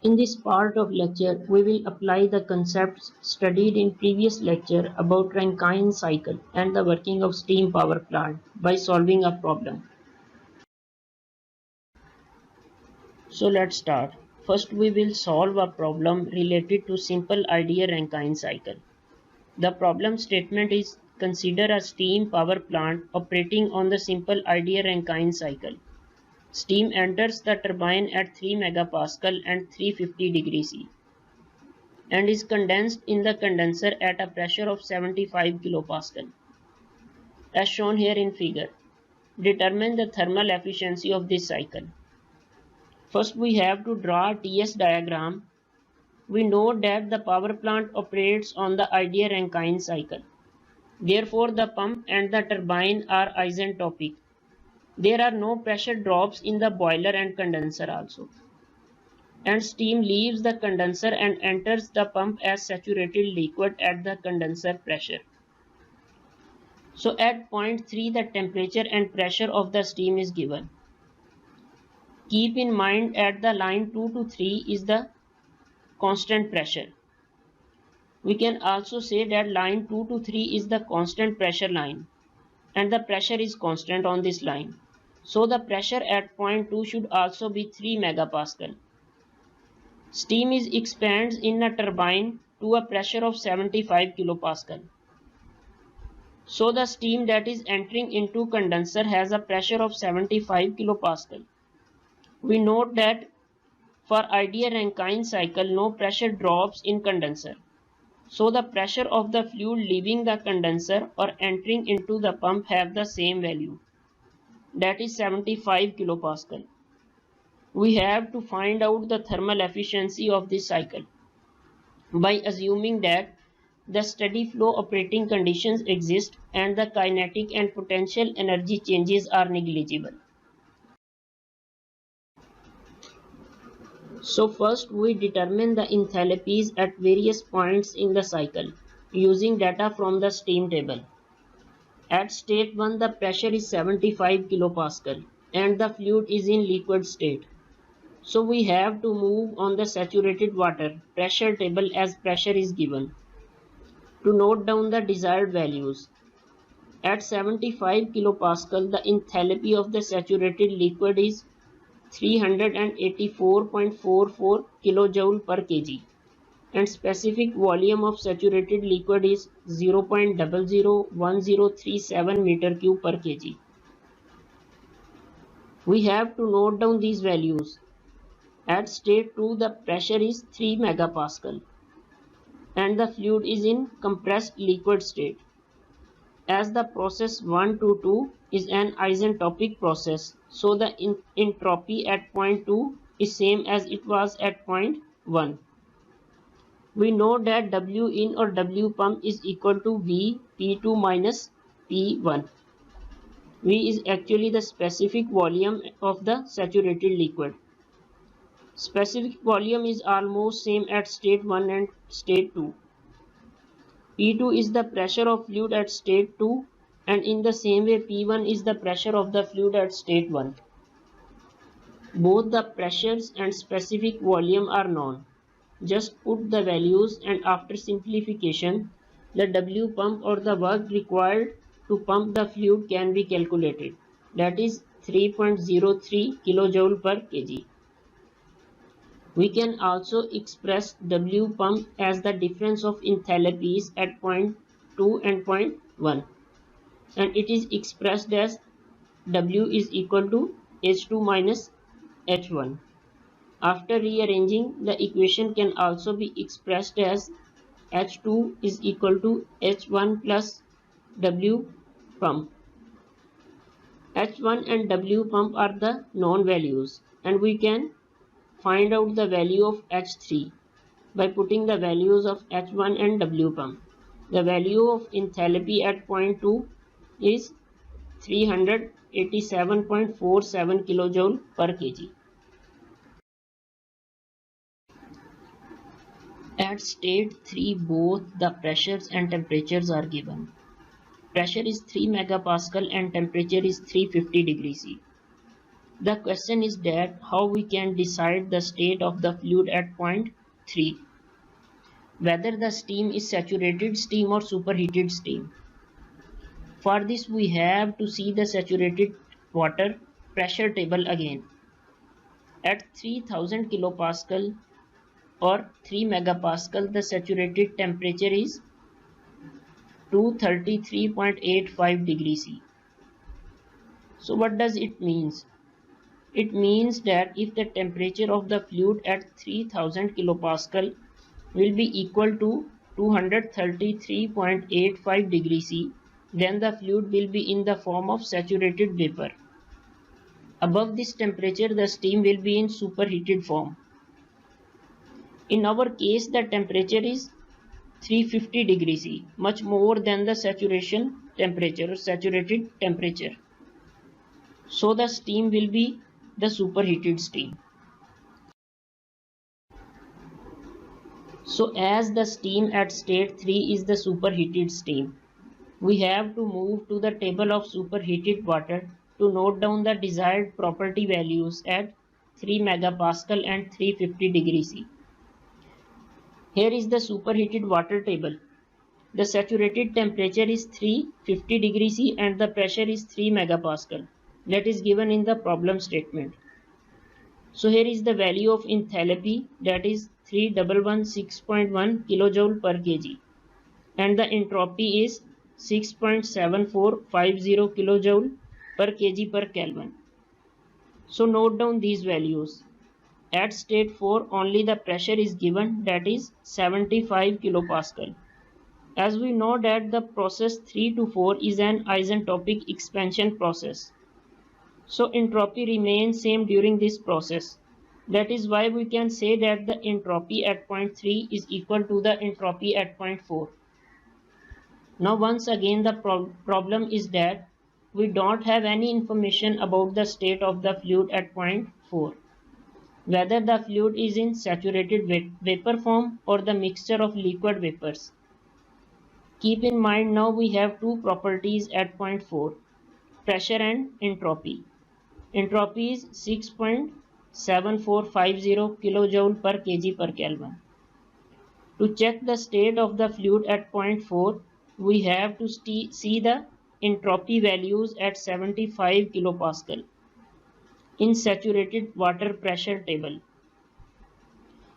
In this part of lecture, we will apply the concepts studied in previous lecture about Rankine cycle and the working of steam power plant by solving a problem. So let's start. First, we will solve a problem related to simple ideal Rankine cycle. The problem statement is: consider a steam power plant operating on the simple ideal Rankine cycle. Steam enters the turbine at 3 MPa and 350 degrees C and is condensed in the condenser at a pressure of 75 kPa. As shown here in figure, determine the thermal efficiency of this cycle. First, we have to draw a TS diagram. We know that the power plant operates on the ideal Rankine cycle. Therefore, the pump and the turbine are isentropic. There are no pressure drops in the boiler and condenser also. And steam leaves the condenser and enters the pump as saturated liquid at the condenser pressure. So at point 3, the temperature and pressure of the steam is given. Keep in mind at the line 2 to 3 is the constant pressure. We can also say that line 2 to 3 is the constant pressure line and the pressure is constant on this line. So the pressure at point 2 should also be 3 MPa. Steam is expands in a turbine to a pressure of 75 kPa. So the steam that is entering into condenser has a pressure of 75 kPa. We note that for ideal Rankine cycle, no pressure drops in condenser. So the pressure of the fluid leaving the condenser or entering into the pump have the same value, that is 75 kPa. We have to find out the thermal efficiency of this cycle by assuming that the steady flow operating conditions exist and the kinetic and potential energy changes are negligible. So first we determine the enthalpies at various points in the cycle using data from the steam table. At state 1, the pressure is 75 kPa and the fluid is in liquid state. So we have to move on the saturated water pressure table as pressure is given to note down the desired values. At 75 kPa, the enthalpy of the saturated liquid is 384.44 kJ per kg and specific volume of saturated liquid is 0.001037 meter cube per kg. We have to note down these values. At state 2, the pressure is 3 MPa and the fluid is in compressed liquid state. As the process 1 to 2 is an isentropic process, so the entropy at point 2 is same as it was at point 1. We know that W in or W pump is equal to V P2 minus P1. V is actually the specific volume of the saturated liquid. Specific volume is almost same at state 1 and state 2. P2 is the pressure of fluid at state 2 and in the same way P1 is the pressure of the fluid at state 1. Both the pressures and specific volume are known. Just put the values and after simplification, the W pump or the work required to pump the fluid can be calculated. That is 3.03 kJ per kg. We can also express W pump as the difference of enthalpies at point 2 and point 1 and it is expressed as W is equal to H2 minus H1. After rearranging, the equation can also be expressed as H2 is equal to H1 plus W pump. H1 and W pump are the known values and we can find out the value of H3 by putting the values of H1 and W pump. The value of enthalpy at point 2 is 387.47 kJ per kg. At state 3, both the pressures and temperatures are given. Pressure is 3 MPa and temperature is 350 degrees C. The question is that how we can decide the state of the fluid at point 3, whether the steam is saturated steam or superheated steam. For this we have to see the saturated water pressure table again. At 3000 kilopascal or 3 megapascal, the saturated temperature is 233.85 degrees C. So what does it mean? It means that if the temperature of the fluid at 3000 kilopascal will be equal to 233.85 degrees C, then the fluid will be in the form of saturated vapor. Above this temperature, the steam will be in superheated form. In our case, the temperature is 350 degrees C, much more than the saturation temperature or saturated temperature. So the steam will be the superheated steam. So as the steam at state 3 is the superheated steam, we have to move to the table of superheated water to note down the desired property values at 3 megapascal and 350 degrees C. Here is the superheated water table. The saturated temperature is 350 degrees C and the pressure is 3 megapascal. That is given in the problem statement. So here is the value of enthalpy, that is 3116.1 kilojoule per kg, and the entropy is 6.7450 kilojoule per kg per Kelvin. So note down these values. At state 4 only the pressure is given, that is 75 kilopascal. As we know that the process 3 to 4 is an isentropic expansion process. So entropy remains same during this process. That is why we can say that the entropy at point 3 is equal to the entropy at point 4. Now once again the problem is that we don't have any information about the state of the fluid at point 4. Whether the fluid is in saturated vapor form or the mixture of liquid vapors. Keep in mind now we have two properties at point 4, pressure and entropy. Entropy is 6.7450 kilojoule per kg per Kelvin. To check the state of the fluid at point 4, we have to see the entropy values at 75 kilopascal in saturated water pressure table.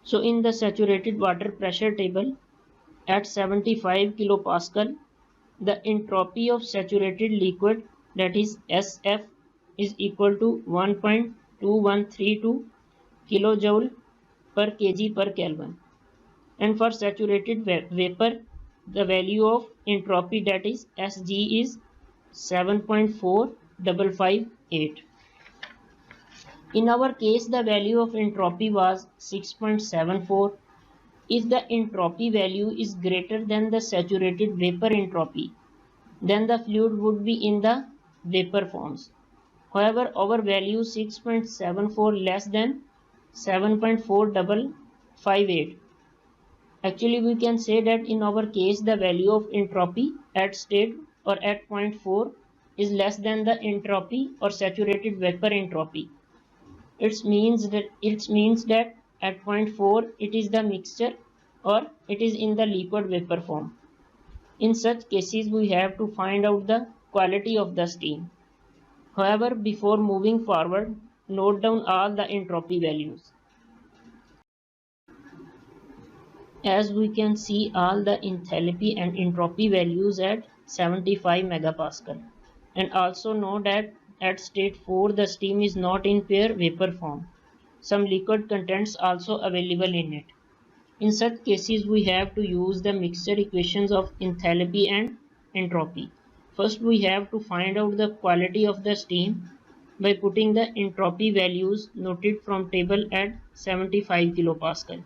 So in the saturated water pressure table at 75 kilopascal, the entropy of saturated liquid, that is SF, is equal to 1.2132 kilojoule per kg per Kelvin. And for saturated vapor, the value of entropy, that is Sg, is 7.4558. In our case, the value of entropy was 6.74. If the entropy value is greater than the saturated vapor entropy, then the fluid would be in the vapor forms. However, our value 6.74 less than 7.4558. Actually, we can say that in our case, the value of entropy at state or at point 4 is less than the entropy or saturated vapor entropy. It means that at point 4 it is the mixture or it is in the liquid vapor form. In such cases, we have to find out the quality of the steam. However, before moving forward, note down all the entropy values. As we can see all the enthalpy and entropy values at 75 megapascal. And also know that at state 4 the steam is not in pure vapor form. Some liquid contents also available in it. In such cases, we have to use the mixture equations of enthalpy and entropy. First, we have to find out the quality of the steam by putting the entropy values noted from table at 75 kilopascal.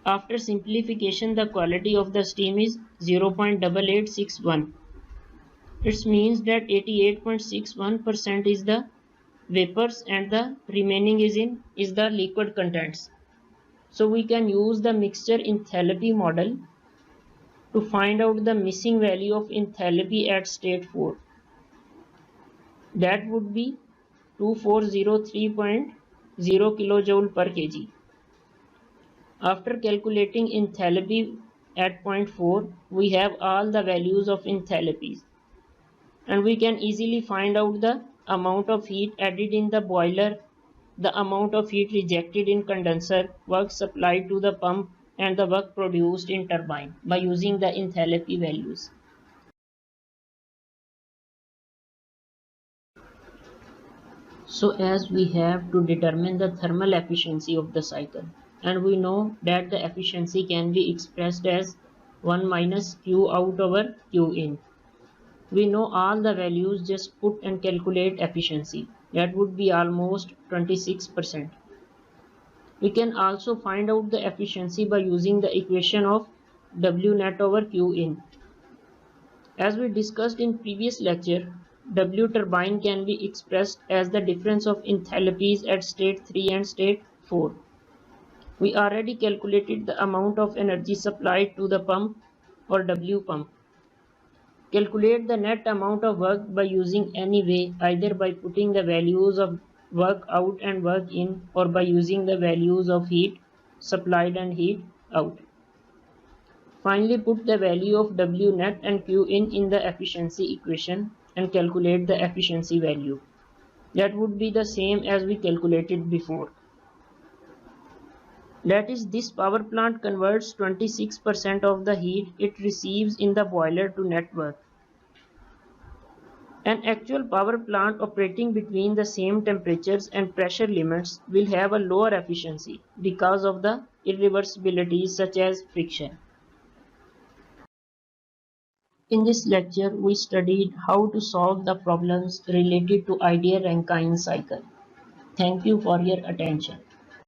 After simplification, the quality of the steam is 0.8861. It means that 88.61% is the vapors and the remaining is the liquid contents. So we can use the mixture enthalpy model to find out the missing value of enthalpy at state 4. That would be 2403.0 kilojoule per kg. After calculating enthalpy at point 4, we have all the values of enthalpies, and we can easily find out the amount of heat added in the boiler, the amount of heat rejected in condenser, work supplied to the pump, and the work produced in turbine by using the enthalpy values. So as we have to determine the thermal efficiency of the cycle, and we know that the efficiency can be expressed as 1 minus Q out over Q in. We know all the values, just put and calculate efficiency. That would be almost 26%. We can also find out the efficiency by using the equation of W net over Q in. As we discussed in previous lecture, W turbine can be expressed as the difference of enthalpies at state 3 and state 4. We already calculated the amount of energy supplied to the pump or W pump. Calculate the net amount of work by using any way, either by putting the values of work out and work in, or by using the values of heat supplied and heat out. Finally, put the value of W net and Q in the efficiency equation and calculate the efficiency value. That would be the same as we calculated before. That is, this power plant converts 26% of the heat it receives in the boiler to net work. An actual power plant operating between the same temperatures and pressure limits will have a lower efficiency because of the irreversibilities such as friction. In this lecture, we studied how to solve the problems related to ideal Rankine cycle. Thank you for your attention.